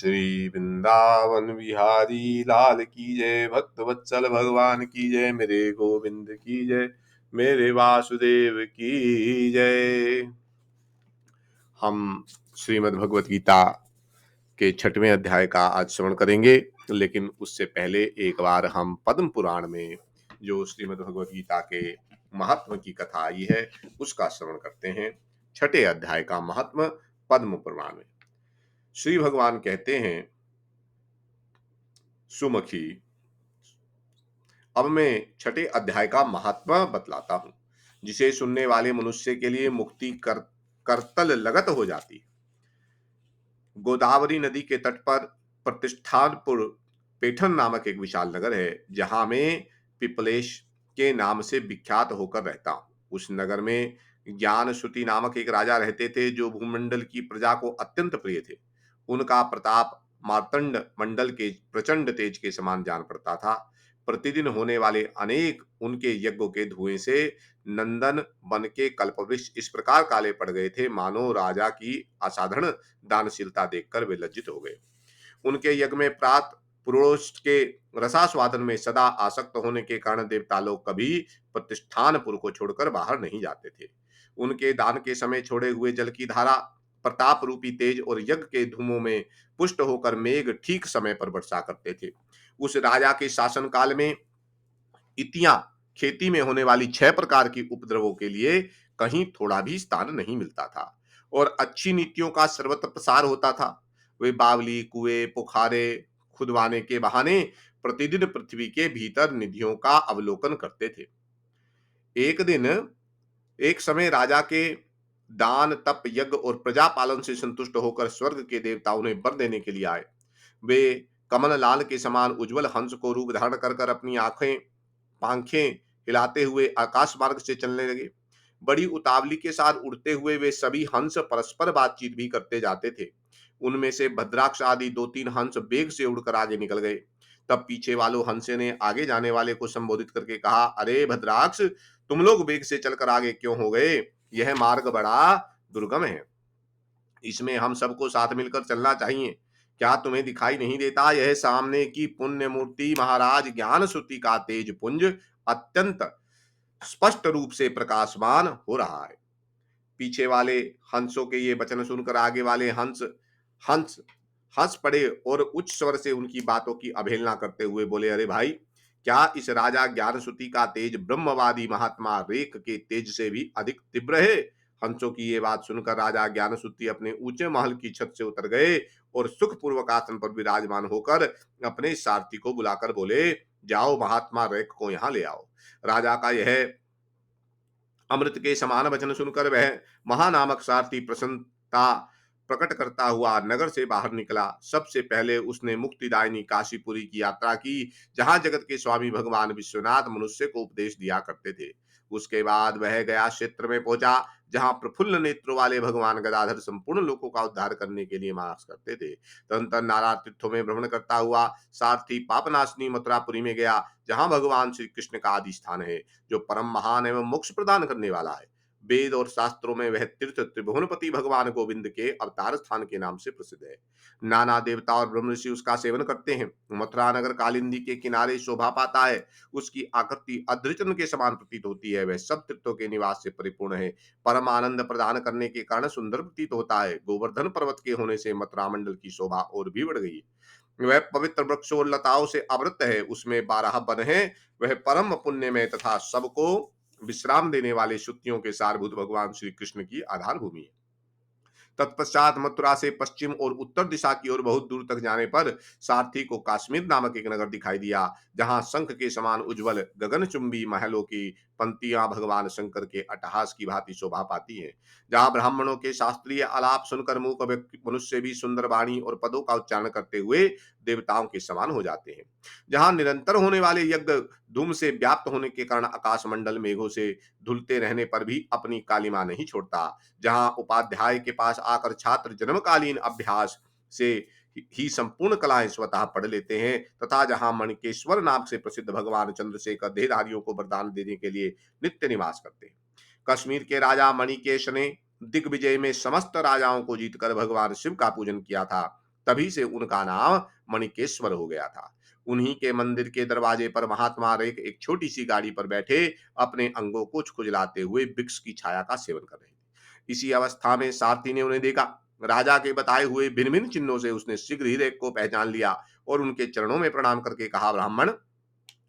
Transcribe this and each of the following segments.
श्री वृंदावन बिहारी लाल की जय। भक्त वत्सल भगवान की जय। मेरे गोविंद की जय। मेरे वासुदेव की जय। हम श्रीमद् भगवत गीता के 6वें अध्याय का आज श्रवण करेंगे, लेकिन उससे पहले एक बार हम पद्म पुराण में जो श्रीमद् भगवत गीता के महात्म की कथा आई है उसका श्रवण करते हैं। 6ठे अध्याय का महात्म पद्म पुराण में श्री भगवान कहते हैं, सुमखी, अब मैं 6ठे अध्याय का महात्मा बतलाता हूं, जिसे सुनने वाले मनुष्य के लिए मुक्ति करतल लगत हो जाती। गोदावरी नदी के तट पर प्रतिष्ठानपुर पेठन नामक एक विशाल नगर है, जहां मैं पिपलेश के नाम से विख्यात होकर रहता हूं। उस नगर में ज्ञान श्रुति नामक एक राजा रहते थे, जो भूमंडल की प्रजा को अत्यंत प्रिय थे। उनका प्रताप मार्तंड मंडल के प्रचंड तेज के समान जान पड़ता था। प्रतिदिन होने वाले अनेक उनके यज्ञों के धुएं से नंदन वन के कल्पवृक्ष इस प्रकार काले पड़ गए थे, मानो राजा की असाधारण दानशीलता देखकर वे लज्जित हो गए। उनके यज्ञ में प्रात पुरोष्ट के रसास्वादन में सदा आसक्त होने के कारण देवता लोग कभी प्रतिष्ठानपुर को छोड़कर बाहर नहीं जाते थे। उनके दान के समय छोड़े हुए जल की धारा, प्रताप रूपी तेज और यज्ञ के धूमों में पुष्ट होकर मेघ ठीक समय पर वर्षा करते थे। उस राजा के शासन काल में इतियां खेती में होने वाली 6 प्रकार की उपद्रवों के लिए कहीं थोड़ा भी स्थान नहीं मिलता था और अच्छी नीतियों का सर्वत्र प्रसार होता था। वे बावली, कुएं, पुखारे खुदवाने के बहाने प्रतिदिन पृथ्वी के भीतर निधियों का अवलोकन करते थे। एक दिन, एक समय राजा के दान, तप, यज्ञ और प्रजा पालन से संतुष्ट होकर स्वर्ग के देवता उन्हें वर देने के लिए आए। वे कमल लाल के समान उज्जवल हंस को रूप धारण कर अपनी पांखें हिलाते हुए आकाश मार्ग से चलने लगे। बड़ी उतावली के साथ उड़ते हुए वे सभी हंस परस्पर बातचीत भी करते जाते थे। उनमें से भद्राक्ष आदि 2-3 हंस वेग से उड़कर आगे निकल गए। तब पीछे वालों हंसे ने आगे जाने वाले को संबोधित करके कहा, अरे भद्राक्ष, तुम लोग वेग से चलकर आगे क्यों हो गए? यह मार्ग बड़ा दुर्गम है, इसमें हम सबको साथ मिलकर चलना चाहिए। क्या तुम्हें दिखाई नहीं देता, यह सामने की पुण्य मूर्ति महाराज ज्ञान श्रुति का तेज पुंज अत्यंत स्पष्ट रूप से प्रकाशमान हो रहा है। पीछे वाले हंसों के ये वचन सुनकर आगे वाले हंस हंस हंस पड़े और उच्च स्वर से उनकी बातों की अवहेलना करते हुए बोले, अरे भाई, क्या इस राजा ज्ञान श्रुति का तेज ब्रह्मवादी महात्मा रेख के तेज से भी अधिक तीव्र है? हंसों की ये बात सुनकर राजा ज्ञान श्रुति अपने ऊंचे महल की छत से उतर गए और सुखपूर्वक आसन पर विराजमान होकर अपने सारथी को बुलाकर बोले, जाओ महात्मा रेख को यहाँ ले आओ। राजा का यह अमृत के समान वचन सुनकर वह महानामक सारथी प्रसन्नता प्रकट करता हुआ नगर से बाहर निकला। सबसे पहले उसने मुक्तिदायिनी काशीपुरी की यात्रा की, जहां जगत के स्वामी भगवान विश्वनाथ मनुष्य को उपदेश दिया करते थे। उसके बाद वह गया क्षेत्र में पहुंचा, जहां प्रफुल्ल नेत्रों वाले भगवान गदाधर संपूर्ण लोगों का उद्धार करने के लिए मार्ग करते थे। तदनंतर नाना तीर्थों में भ्रमण करता हुआ सारथी पापनाशनी मथुरापुरी में गया, जहां भगवान श्री कृष्ण का आदि स्थान है, जो परम महान एवं मोक्ष प्रदान करने वाला है। वेद और शास्त्रों में वह तीर्थ त्रिभुवनपति भगवान गोविंद के अवतार स्थान के नाम से प्रसिद्ध है। नाना देवता और ब्रह्म ऋषि उसका सेवन करते हैं। मथुरा नगर कालिंदी के किनारे शोभा पाता है। उसकी आकृति अद्रिचन के समान प्रतीत होती है। वह सब तीर्थों के निवास से परिपूर्ण है। परम आनंद प्रदान करने के कारण सुंदर प्रतीत होता है। गोवर्धन पर्वत के होने से मथुरा मंडल की शोभा और भी बढ़ गई। वह पवित्र वृक्षों और लताओं से आवृत है। उसमें 12 वन है। वह परम पुण्य में तथा सबको विश्राम देने वाले श्रुतियों के सारभूत भगवान श्री कृष्ण की आधार भूमि है। तत्पश्चात मथुरा से पश्चिम और उत्तर दिशा की ओर बहुत दूर तक जाने पर सारथी को काश्मीर नामक एक नगर दिखाई दिया, जहां शंख के समान उज्जवल गगनचुंबी महलों की पंक्तियां भगवान शंकर के अट्टहास की भांति शोभा पाती हैं। जहां ब्राह्मणों के शास्त्रीय आलाप सुनकर मूक व्यक्ति मनुष्य भी सुंदर वाणी और पदों का उच्चारण करते हुए देवताओं के समान हो जाते हैं। जहां निरंतर होने वाले यज्ञ धूम से व्याप्त होने के कारण आकाश मंडल मेघों से धुलते रहने पर भी अपनी कालिमा नहीं छोड़ता। जहां उपाध्याय के पास आकर छात्र जन्मकालीन अभ्यास से ही संपूर्ण कलाएं स्वतः पढ़ लेते हैं, तथा जहां मणिकेश्वर नाम से प्रसिद्ध भगवान चंद्रशेखर देहधारियों को वरदान देने के लिए नित्य निवास करते हैं। कश्मीर के राजा मणिकेश ने दिग्विजय में समस्त राजाओं को जीतकर भगवान शिव का पूजन किया था। तभी से उनका नाम मणिकेश्वर हो गया था। उन्हीं के मंदिर के दरवाजे पर महात्मा रेख एक छोटी सी गाड़ी पर बैठे अपने अंगों को खुजलाते हुए वृक्ष की छाया का सेवन कर रहे थे। इसी अवस्था में सारथी ने उन्हें देखा। राजा के बताए हुए भिन्न भिन्न चिन्हों से उसने शीघ्र ही रेख को पहचान लिया और उनके चरणों में प्रणाम करके कहा, ब्राह्मण,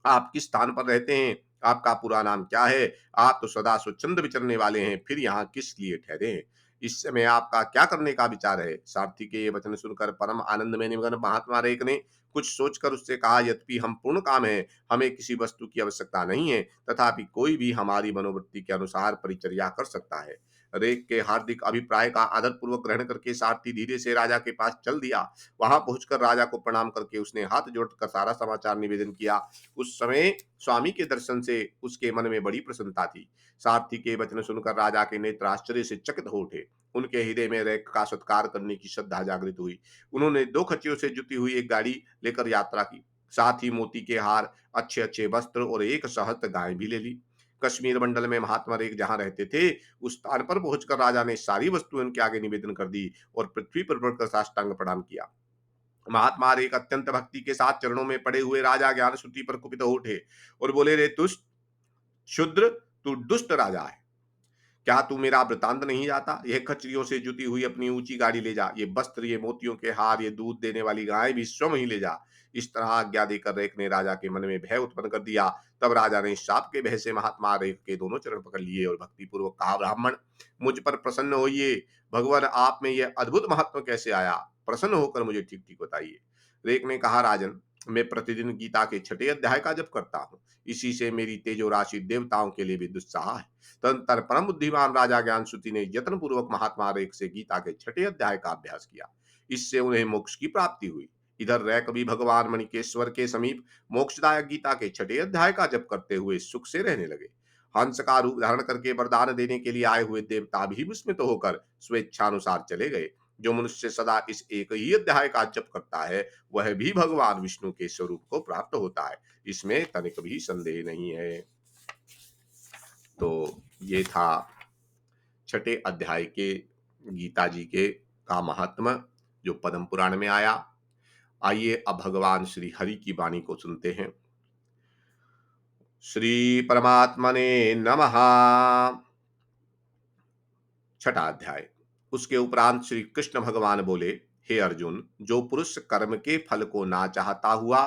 आप किस स्थान पर रहते हैं? आपका पूरा नाम क्या है? आप तो सदा स्वच्छंद विचरने वाले हैं, फिर यहाँ किस लिए ठहरे हैं? इस समय आपका क्या करने का विचार है? सारथी के ये वचन सुनकर परम आनंद में निमग्न महात्मा रेख ने कुछ सोचकर उससे कहा, यद्यपि हम पूर्ण काम है, हमें किसी वस्तु की आवश्यकता नहीं है, तथापि कोई भी हमारी मनोवृत्ति के अनुसार परिचर्या कर सकता है। रेख के हार्दिक अभिप्राय का आदर पूर्वक ग्रहण करके सारथी धीरे से राजा के पास चल दिया। वहां पहुंचकर राजा को प्रणाम करके उसने हाथ जोड़कर सारा समाचार निवेदन किया। उस समय स्वामी के दर्शन से उसके मन में बड़ी प्रसन्नता थी। सारथी के वचन सुनकर राजा के नेत्र आश्चर्य से चकित हो उठे। उनके हृदय में रेख का सत्कार करने की श्रद्धा जागृत हुई। उन्होंने 2 खच्चियों से जुती हुई एक गाड़ी लेकर यात्रा की। साथ ही मोती के हार, अच्छे अच्छे वस्त्र और एक सहस्त्र गाय भी ले ली। कश्मीर मंडल में महात्मा रेख जहां रहते थे, उस स्थान पर पहुंचकर राजा ने सारी वस्तुएं उनके आगे निवेदन कर दी और पृथ्वी पर पड़कर साष्टांग प्रणाम किया। महात्मा एक अत्यंत भक्ति के साथ चरणों में पड़े हुए राजा ज्ञान श्रुति पर कुपित हो उठे और बोले, रे दुष्ट क्षुद्र, तू दुष्ट राजा है। क्या तू मेरा वृतांत नहीं जाता? यह खच्चरियों से जुती हुई अपनी ऊंची गाड़ी ले जा, ये वस्त्र, ये मोतियों के हार, ये दूध देने वाली गाय भी स्वयं ही ले जा। इस तरह आज्ञा देकर रेख ने राजा के मन में भय उत्पन्न कर दिया। तब राजा ने शाप के भय से महात्मा रेख के दोनों चरण पकड़ लिए और भक्ति पूर्वक कहा, ब्राह्मण, मुझ पर प्रसन्न होइए। भगवान, आप में यह अद्भुत महात्मा कैसे आया? प्रसन्न होकर मुझे ठीक ठीक बताइए। रेख ने कहा, राजन, मैं प्रतिदिन गीता के 6 अध्याय का जप करता हूँ। इसी से मेरी तेजो राशि देवताओं के लिए भी दुस्साह है। तदंतर परम बुद्धिमान राजा ज्ञानश्रुति ने यत्न पूर्वक महात्मा रेख से गीता के 6 अध्याय का अभ्यास किया। इससे उन्हें मोक्ष की प्राप्ति हुई। इधर रैक भी भगवान मणिकेश्वर के समीप मोक्षदायक गीता के 6 अध्याय का जप करते हुए सुख से रहने लगे। हंस का रूप धारण करके वरदान देने के लिए आए हुए देवता भी विस्मित होकर स्वेच्छानुसार चले गए। जो मनुष्य सदा इस एक ही अध्याय का जप करता है, वह भी भगवान विष्णु के स्वरूप को प्राप्त होता है। इसमें तनिक भी संदेह नहीं है। तो ये था 6 अध्याय के गीता जी के का महात्मा, जो पद्म पुराण में आया। आइए अब भगवान श्री हरि की वाणी को सुनते हैं। श्री परमात्मने नमः। 6 अध्याय। उसके उपरांत श्री कृष्ण भगवान बोले, हे अर्जुन, जो पुरुष कर्म के फल को ना चाहता हुआ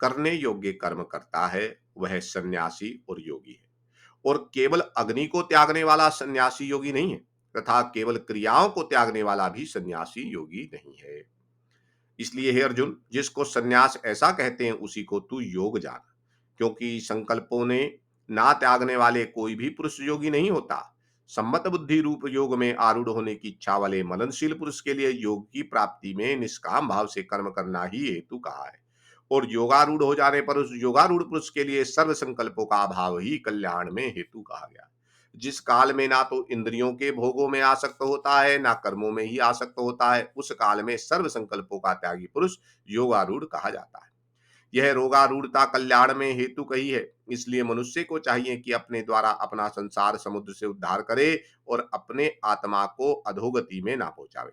करने योग्य कर्म करता है, वह सन्यासी और योगी है। और केवल अग्नि को त्यागने वाला सन्यासी योगी नहीं है, तथा केवल क्रियाओं को त्यागने वाला भी सन्यासी योगी नहीं है। इसलिए हे अर्जुन, जिसको सन्यास ऐसा कहते हैं, उसी को तू योग जान। क्योंकि संकल्पों ने ना त्यागने वाले कोई भी पुरुष योगी नहीं होता। सम्मत बुद्धि रूप योग में आरूढ़ होने की इच्छा वाले मननशील पुरुष के लिए योग की प्राप्ति में निष्काम भाव से कर्म करना ही हेतु कहा है। और योगारूढ़ हो जाने पर उस योगारूढ़ पुरुष के लिए सर्व संकल्पों का अभाव ही कल्याण में हेतु कहा गया। जिस काल में ना तो इंद्रियों के भोगों में आसक्त होता है, ना कर्मों में ही आसक्त होता है, उस काल में सर्व संकल्पों का त्यागी पुरुष योगारूढ़ कहा जाता है। यह रोगारूढ़ता कल्याण में हेतु कही है। इसलिए मनुष्य को चाहिए कि अपने द्वारा अपना संसार समुद्र से उद्धार करे और अपने आत्मा को अधोगति में ना पहुंचावे।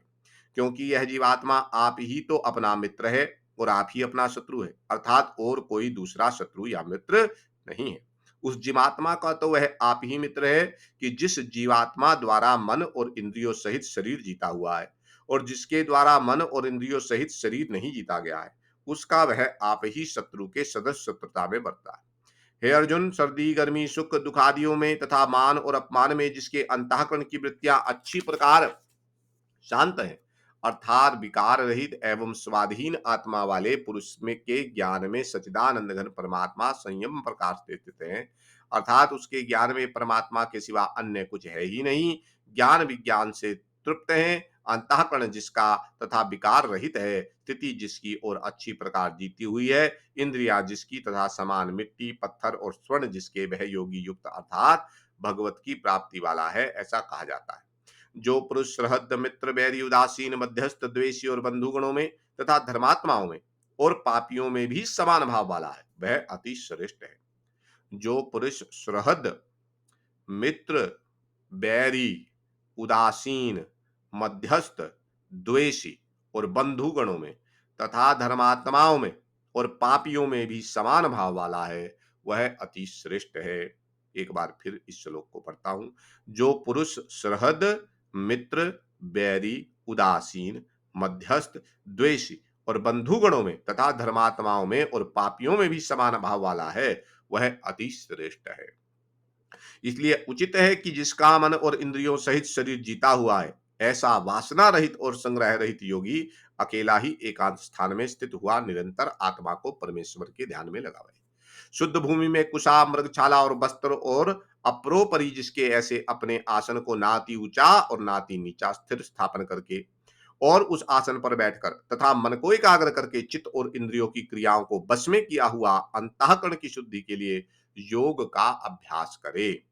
क्योंकि यह जीवात्मा आप ही तो अपना मित्र है और आप ही अपना शत्रु है, अर्थात और कोई दूसरा शत्रु या मित्र नहीं है। उस जीवात्मा का तो वह आप ही मित्र है कि जिस जीवात्मा द्वारा मन और इंद्रियों सहित शरीर जीता हुआ है, और जिसके द्वारा मन और इंद्रियों सहित शरीर नहीं जीता गया है, उसका वह आप ही शत्रु के सदस्य शत्रुता में बढ़ता है। हे अर्जुन, सर्दी गर्मी सुख दुख आदियों में तथा मान और अपमान में जिसके अंतःकरण की वृत्तियां अच्छी प्रकार शांत है, अर्थात विकार रहित एवं स्वाधीन आत्मा वाले पुरुष में के ज्ञान में सच्चिदानंद घन परमात्मा संयम प्रकाश से स्थित है। अर्थात उसके ज्ञान में परमात्मा के सिवा अन्य कुछ है ही नहीं। ज्ञान विज्ञान से तृप्त है। अंतःकरण जिसका तथा विकार रहित है, स्थिति जिसकी और अच्छी प्रकार जीती हुई है, इंद्रियां जिसकी तथा समान मिट्टी पत्थर और स्वर्ण जिसके वह योगी युक्त अर्थात भगवत की प्राप्ति वाला है, ऐसा कहा जाता है। जो पुरुष सहृद मित्र बैरी उदासीन मध्यस्थ द्वेषी और बंधुगणों में तथा धर्मात्माओं में और पापियों में भी समान भाव वाला है, वह अति श्रेष्ठ है। जो पुरुष सहृद मित्र बैरी उदासीन मध्यस्थ द्वेषी और बंधुगणों में तथा धर्मात्माओं में और पापियों में भी समान भाव वाला है, वह अति श्रेष्ठ है। एक बार फिर इस श्लोक को पढ़ता हूँ। जो पुरुष सुहृद, मित्र, बैरी, उदासीन, मध्यस्थ, द्वेषी और बंधुगणों में तथा धर्मात्माओं में और पापियों में भी समान भाव वाला है, वह अति श्रेष्ठ है। इसलिए उचित है कि जिसका मन और इंद्रियों सहित शरीर जीता हुआ है, ऐसा वासना रहित और संग्रह रहित योगी अकेला ही एकांत स्थान में स्थित हुआ निरंतर आत्मा को परमेश्वर के ध्यान में लगावे। शुद्ध भूमि में कुशा, मृगछाला और वस्त्र और अप्रोपरि जिसके ऐसे अपने आसन को नाति ऊंचा और नाति नीचा स्थिर स्थापन करके और उस आसन पर बैठकर तथा मन को एकाग्र करके चित्त और इंद्रियों की क्रियाओं को बस में किया हुआ अंतःकरण की शुद्धि के लिए योग का अभ्यास करे।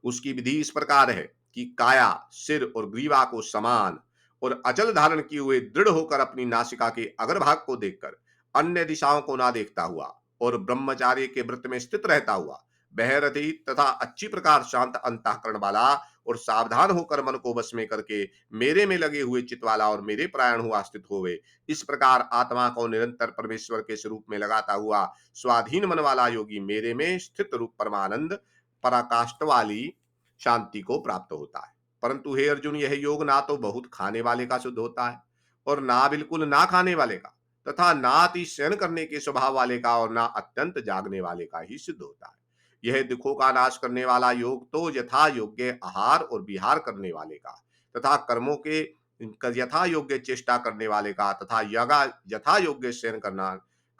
उसकी विधि इस प्रकार है कि काया, सिर और ग्रीवा को समान और अचल धारण किए हुए दृढ़ होकर अपनी नासिका के अग्रभाग को देखकर अन्य दिशाओं को ना देखता हुआ और ब्रह्मचार्य के व्रत में स्थित रहता हुआ बहरथी तथा अच्छी प्रकार शांत अंतःकरण वाला और सावधान होकर मन को वश में करके मेरे में लगे हुए चित वाला और मेरे प्रायण हुआ स्थित होवे। इस प्रकार आत्मा को निरंतर परमेश्वर के स्वरूप में लगाता हुआ स्वाधीन मन वाला योगी मेरे में स्थित रूप परमानंद पराकाष्ठ वाली शांति को प्राप्त होता है। परंतु हे अर्जुन, यह योग ना तो बहुत खाने वाले का सिद्ध होता है और ना बिल्कुल ना खाने वाले का तथा ना अति शयन करने के स्वभाव वाले का और ना अत्यंत जागने वाले का ही सिद्ध होता है। यह दुखों का नाश करने वाला योग तो यथा योग्य आहार और विहार करने वाले का तथा कर्मों के यथा योग्य चेष्टा करने वाले का तथा यथा योग्य शयन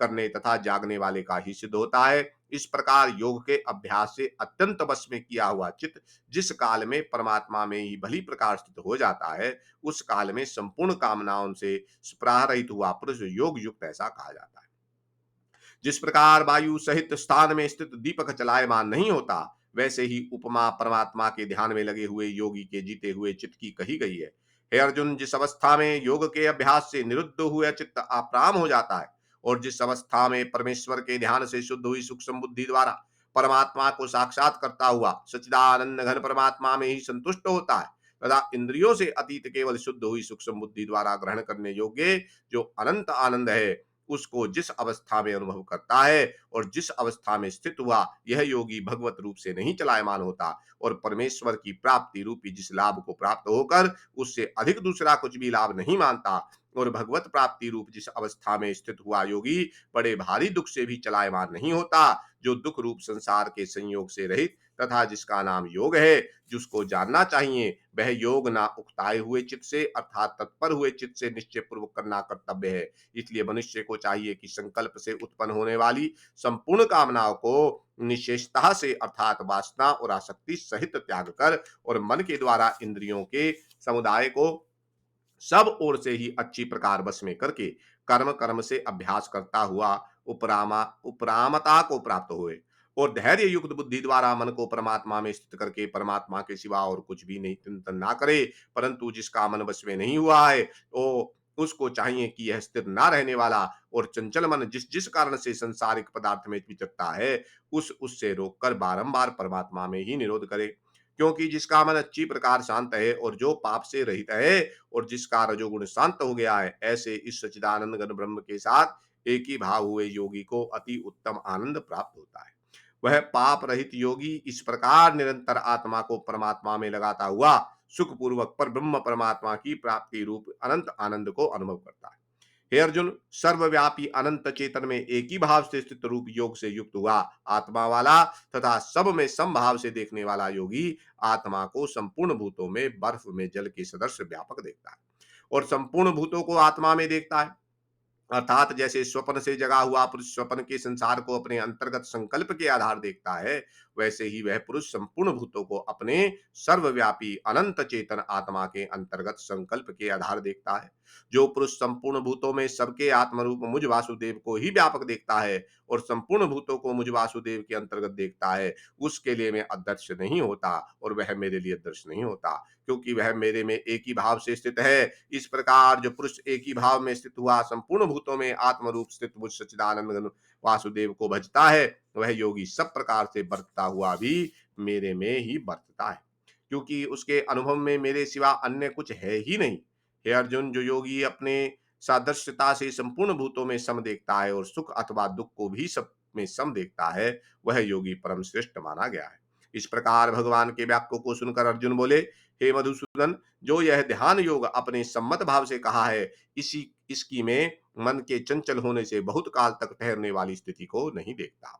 करने तथा जागने वाले का ही सिद्ध होता है। इस प्रकार योग के अभ्यास से अत्यंत वश में किया हुआ चित्त जिस काल में परमात्मा में ही भली प्रकार स्थित हो जाता है, उस काल में संपूर्ण कामनाओं से स्पृहा रहित हुआ पुरुष योग युक्त ऐसा कहा जाता है। जिस प्रकार वायु सहित स्थान में स्थित दीपक चलायमान नहीं होता, वैसे ही उपमा परमात्मा के ध्यान में लगे हुए योगी के जीते हुए चित्त की कही गई है। हे अर्जुन, जिस अवस्था में योग के अभ्यास से निरुद्ध हुआ चित्त अप्राम हो जाता है और जिस अवस्था में परमेश्वर के ध्यान से शुद्ध हुई सूक्ष्म बुद्धि द्वारा परमात्मा को साक्षात करता हुआ सच्चिदानंद घन परमात्मा में ही संतुष्ट होता है तथा इंद्रियों से अतीत केवल शुद्ध हुई सूक्ष्म बुद्धि द्वारा ग्रहण करने योग्य जो अनंत आनंद है, उसको जिस अवस्था में अनुभव करता है और जिस अवस्था में स्थित हुआ यह योगी भगवत रूप से नहीं चलायमान होता और परमेश्वर की प्राप्ति रूपी जिस लाभ को प्राप्त होकर उससे अधिक दूसरा कुछ भी लाभ नहीं मानता और भगवत प्राप्ति रूप जिस अवस्था में स्थित हुआ योगी बड़े भारी दुख से भी चलायमान नहीं होता, जो दुख रूप संसार के संयोग से रहित तथा जिसका नाम योग है, जिसको जानना चाहिए वह योग ना उकताए हुए चित्त से अर्थात तत्पर हुए चित्त से निश्चय पूर्वक करना कर्तव्य है। इसलिए मनुष्य को चाहिए कि संकल्प से उत्पन्न होने वाली संपूर्ण कामनाओं को निशेषता से अर्थात वासना और आसक्ति सहित त्याग कर और मन के द्वारा इंद्रियों के समुदाय को सब ओर से ही अच्छी प्रकार बस में करके कर्म से अभ्यास करता हुआ उपरामता को प्राप्त हुए और धैर्य युक्त बुद्धि द्वारा मन को परमात्मा में स्थित करके परमात्मा के सिवा और कुछ भी नहीं चिंतन ना करे। परंतु जिसका मन बस में नहीं हुआ है, तो उसको चाहिए कि यह स्थिर ना रहने वाला और चंचल मन जिस जिस कारण से संसारिक पदार्थ में विचरता है, उससे रोककर बारंबार परमात्मा में ही निरोध करे। क्योंकि जिसका मन अच्छी प्रकार शांत है और जो पाप से रहित है और जिसका रजोगुण शांत हो गया है, ऐसे इस सच्चिदानंद घन ब्रह्म के साथ एक ही भाव हुए योगी को अति उत्तम आनंद प्राप्त होता है। वह पाप रहित योगी इस प्रकार निरंतर आत्मा को परमात्मा में लगाता हुआ सुख पूर्वक पर ब्रह्म परमात्मा की प्राप्ति रूप अनंत आनंद को अनुभव करता है। हे अर्जुन, सर्वव्यापी अनंत चेतन में एक ही भाव से स्थित रूप योग से युक्त हुआ आत्मा वाला तथा सब में समभाव से देखने वाला योगी आत्मा को संपूर्ण भूतों में बर्फ में जल के सदृश व्यापक देखता है और संपूर्ण भूतों को आत्मा में देखता है। अर्थात जैसे स्वप्न से जगा हुआ पुरुष स्वप्न के संसार को अपने अंतर्गत संकल्प के आधार देखता है, वैसे ही वह पुरुष संपूर्ण भूतों को अपने सर्वव्यापी अनंत चेतन आत्मा के अंतर्गत संकल्प के आधार देखता है। जो पुरुष संपूर्ण भूतों में सबके आत्मरूप मुझ वासुदेव को ही व्यापक देखता है और संपूर्ण भूतों को मुझ वासुदेव के अंतर्गत देखता है, उसके लिए मैं अदृश्य नहीं होता और वह मेरे लिए दृश्य नहीं होता, क्योंकि वह मेरे में एक ही भाव से स्थित है। इस प्रकार जो पुरुष एक ही भाव में स्थित हुआ संपूर्ण भूतों में आत्मरूप स्थित मुझ सच्चिदानंद वासुदेव को भजता है, वह योगी सब प्रकार से बरतता हुआ भी मेरे में ही बरतता है, क्योंकि उसके अनुभव में मेरे सिवा अन्य कुछ है ही नहीं। हे अर्जुन, जो योगी अपने सादृश्यता से संपूर्ण भूतों में सम देखता है और सुख अथवा दुख को भी सब में सम देखता है, वह योगी परम श्रेष्ठ माना गया है। इस प्रकार भगवान के वाक्यों को सुनकर अर्जुन बोले, हे मधुसूदन, जो यह ध्यान योग अपने सम्मत भाव से कहा है, इसी इसकी में मन के चंचल होने से बहुत काल तक ठहरने वाली स्थिति को नहीं देखता।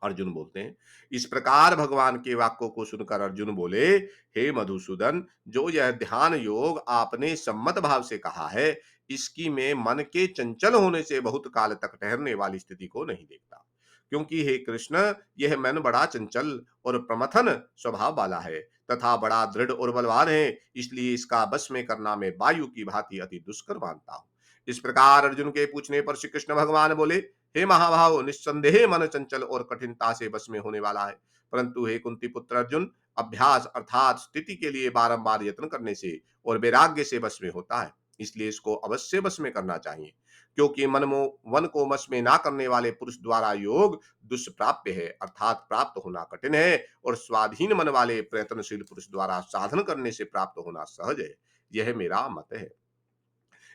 अर्जुन बोलते हैं, इस प्रकार भगवान के वाक्यों को सुनकर अर्जुन बोले, हे मधुसूदन, जो यह ध्यान योग आपने सम्मत भाव से कहा है, इसकी में मन के चंचल होने से बहुत काल तक ठहरने वाली स्थिति को नहीं देखता। क्योंकि हे कृष्ण, यह मन बड़ा चंचल और प्रमथन स्वभाव वाला है तथा बड़ा दृढ़ और बलवान है, इसलिए इसका बस में करना मैं वायु की भांति अति दुष्कर मानता हूँ। इस प्रकार अर्जुन के पूछने पर श्री कृष्ण भगवान बोले, हे महाभाव, निस्संदेह मन चंचल और कठिनता से बस में होने वाला है, परंतु हे कुंती पुत्र अर्जुन, अभ्यास अर्थात स्थिति के लिए बारंबार यत्न करने से और वैराग्य से बस में होता है। इसलिए इसको अवश्य बस में करना चाहिए, क्योंकि मन को वश में ना करने वाले पुरुष द्वारा योग दुष्प्राप्य है, अर्थात प्राप्त होना कठिन है, और स्वाधीन मन वाले प्रयत्नशील पुरुष द्वारा साधन करने से प्राप्त होना सहज है। यह मेरा मत है।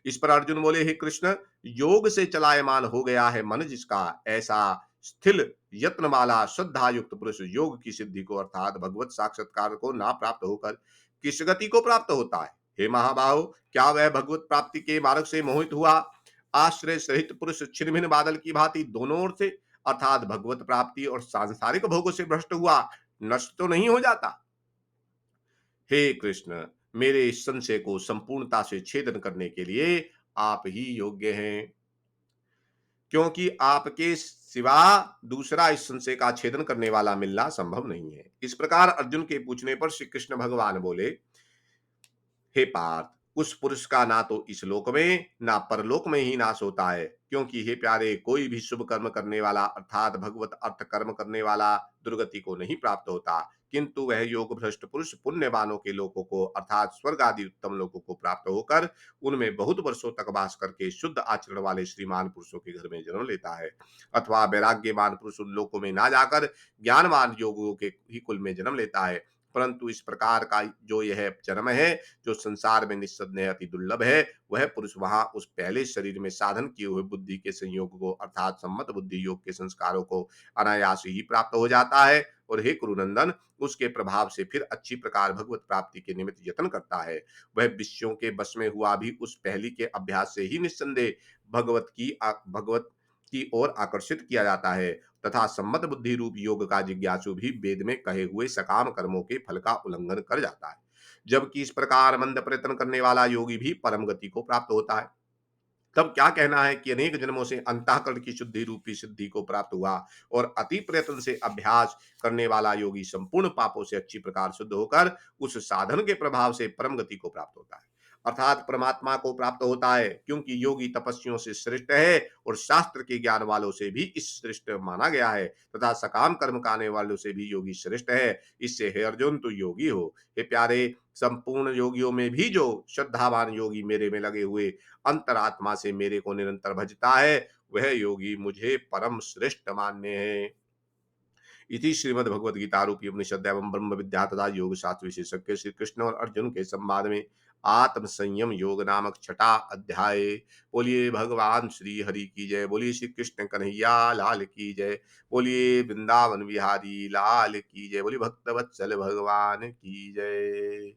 इस पर अर्जुन बोले, हे कृष्ण, योग से चलायमान हो गया है मन जिसका, ऐसा स्थिर यत्न वाला श्रद्धा युक्त पुरुष योग की सिद्धि को अर्थात भगवत साक्षात्कार को ना प्राप्त होकर किस गति को प्राप्त होता है? हे महाबाहो, क्या वह भगवत प्राप्ति के मार्ग से मोहित हुआ आश्रय सहित पुरुष छिन्न बादल की भांति दोनों ओर से अर्थात भगवत प्राप्ति और सांसारिक भोगों से भ्रष्ट हुआ नष्ट तो नहीं हो जाता? हे कृष्ण, मेरे इस संशय को संपूर्णता से छेदन करने के लिए आप ही योग्य हैं, क्योंकि आपके सिवा दूसरा इस संशय का छेदन करने वाला मिलना संभव नहीं है। इस प्रकार अर्जुन के पूछने पर श्री कृष्ण भगवान बोले, हे पार्थ, उस पुरुष का ना तो इस लोक में ना परलोक में ही नाश होता है, क्योंकि हे प्यारे, कोई भी शुभ कर्म करने वाला अर्थात भगवत अर्थ कर्म करने वाला दुर्गति को नहीं प्राप्त होता, किंतु वह योग भ्रष्ट पुरुष पुण्यवानों के लोकों को अर्थात स्वर्ग आदि उत्तम लोकों को प्राप्त होकर उनमें बहुत वर्षों तक वास करके शुद्ध आचरण वाले श्रीमान पुरुषों के घर में जन्म लेता है, अथवा वैराग्यवान पुरुष उन लोकों में ना जाकर ज्ञानवान योगियों के ही कुल में जन्म लेता है। परंतु इस प्रकार का जो यह जन्म है, जो संसार में निस्संदेह अति दुर्लभ है, वह पुरुष वहां उस पहले शरीर में साधन किए हुए बुद्धि के संयोग को अर्थात सम्मत बुद्धि योग के संस्कारों को अनायास ही प्राप्त हो जाता है, और हे कुरुनंदन, उसके प्रभाव से फिर अच्छी प्रकार भगवत प्राप्ति के निमित्त यत्न करता है। वह विषयों के बस में हुआ भी उस पहली के अभ्यास से ही निस्संदेह भगवत की ओर आकर्षित किया जाता है, तथा सम्मत बुद्धि रूप योग का जिज्ञासु भी वेद में कहे हुए सकाम कर्मों के फल का उल्लंघन कर जाता है। जबकि इस प्रकार मंद प्रयत्न करने वाला योगी भी परम गति को प्राप्त होता है। तब क्या कहना है कि अनेक जन्मों से अंतःकरण की शुद्धि रूपी सिद्धि को प्राप्त हुआ और अति प्रयत्न से अभ्यास करने वाला योगी संपूर्ण पापों से अच्छी प्रकार शुद्ध होकर उस साधन के प्रभाव से परम गति को प्राप्त होता है, अर्थात परमात्मा को प्राप्त होता है, क्योंकि योगी तपस्वियों से श्रेष्ठ है और शास्त्र के ज्ञान वालों से भी इस श्रेष्ठ माना गया है, तथा सकाम कर्म करने वालों से भी योगी श्रेष्ठ है। इससे हे अर्जुन, तू योगी हो। हे प्यारे, संपूर्ण योगियों में भी जो श्रद्धावान योगी मेरे में लगे हुए अंतरात्मा से मेरे को निरंतर भजता है, वह योगी मुझे परम श्रेष्ठ मान्य है। इति श्रीमद् भगवद गीता रूपी उपनिषद एवं ब्रह्म विद्या तथा योग शास्त्र विशेषज्ञ श्री कृष्ण और अर्जुन के संवाद में आत्म संयम योग नामक छठा अध्याय। बोलिए भगवान श्री हरि की जय, बोलिए श्री कृष्ण कन्हैया लाल की जय, बोलिए वृंदावन बिहारी लाल की जय, बोलिए भक्त वत्सल भगवान की जय।